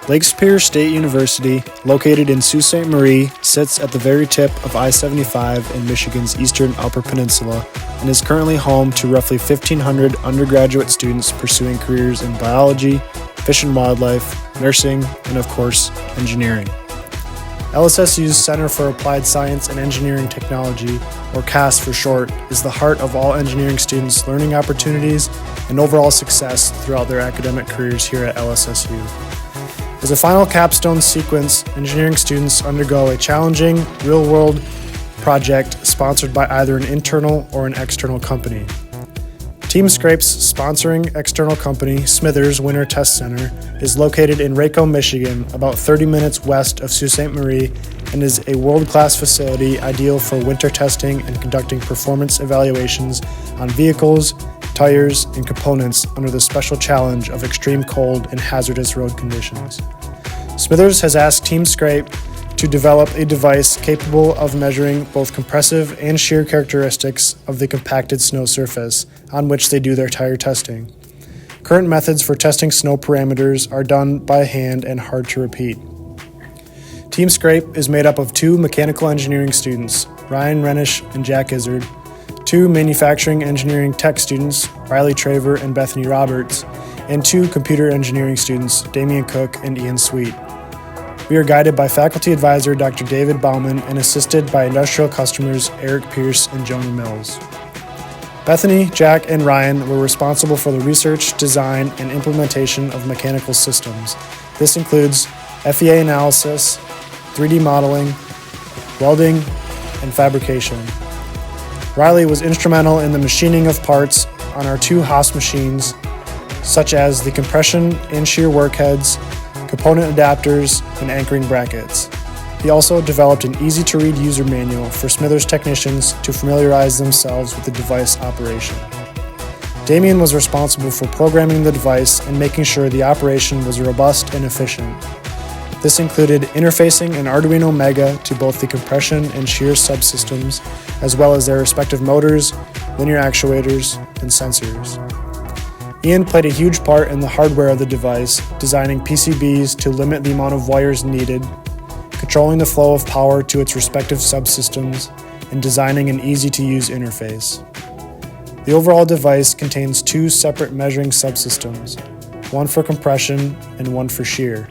Lake Superior State University, located in Sault Ste. Marie, sits at the very tip of I-75 in Michigan's eastern Upper Peninsula and is currently home to roughly 1,500 undergraduate students pursuing careers in biology, fish and wildlife, nursing, and of course, engineering. LSSU's Center for Applied Science and Engineering Technology, or CAS for short, is the heart of all engineering students' learning opportunities and overall success throughout their academic careers here at LSSU. As a final capstone sequence, engineering students undergo a challenging, real-world project sponsored by either an internal or an external company. Team Scrape's sponsoring external company, Smithers Winter Test Center, is located in Rayco, Michigan, about 30 minutes west of Sault Ste. Marie, and is a world-class facility ideal for winter testing and conducting performance evaluations on vehicles, tires, and components under the special challenge of extreme cold and hazardous road conditions. Smithers has asked Team Scrape to develop a device capable of measuring both compressive and shear characteristics of the compacted snow surface on which they do their tire testing. Current methods for testing snow parameters are done by hand and hard to repeat. Team Scrape is made up of 2 mechanical engineering students, Reiniche and Jack Izzard, 2 manufacturing engineering tech students, Traver and Bethany Roberts, and 2 computer engineering students, Damian and Ian Sweet. We are guided by faculty advisor Dr. David Baumann and assisted by industrial customers Eric Pierce and Joni Mills. Bethany, Jack, and Ryan were responsible for the research, design, and implementation of mechanical systems. This includes FEA analysis, 3D modeling, welding, and fabrication. Riley was instrumental in the machining of parts on our 2 Haas machines, such as the compression and shear workheads, component adapters, and anchoring brackets. He also developed an easy-to-read user manual for Smithers technicians to familiarize themselves with the device operation. Damian was responsible for programming the device and making sure the operation was robust and efficient. This included interfacing an Arduino Mega to both the compression and shear subsystems, as well as their respective motors, linear actuators, and sensors. Ian played a huge part in the hardware of the device, designing PCBs to limit the amount of wires needed, controlling the flow of power to its respective subsystems, and designing an easy-to-use interface. The overall device contains 2 separate measuring subsystems, one for compression and one for shear.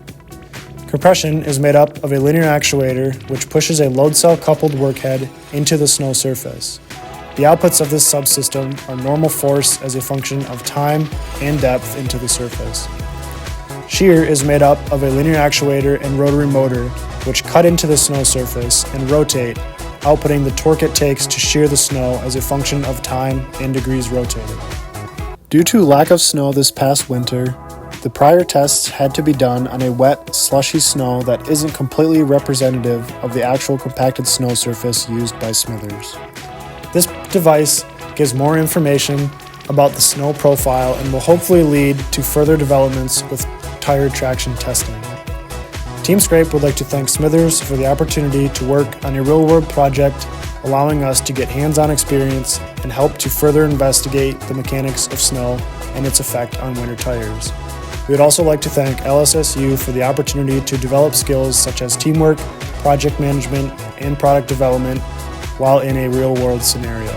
Compression is made up of a linear actuator which pushes a load cell coupled workhead into the snow surface. The outputs of this subsystem are normal force as a function of time and depth into the surface. Shear is made up of a linear actuator and rotary motor which cut into the snow surface and rotate, outputting the torque it takes to shear the snow as a function of time and degrees rotated. Due to lack of snow this past winter, the prior tests had to be done on a wet, slushy snow that isn't completely representative of the actual compacted snow surface used by Smithers. This device gives more information about the snow profile and will hopefully lead to further developments with tire traction testing. Team Scrape would like to thank Smithers for the opportunity to work on a real-world project, allowing us to get hands-on experience and help to further investigate the mechanics of snow and its effect on winter tires. We would also like to thank LSSU for the opportunity to develop skills such as teamwork, project management, and product development while in a real-world scenario.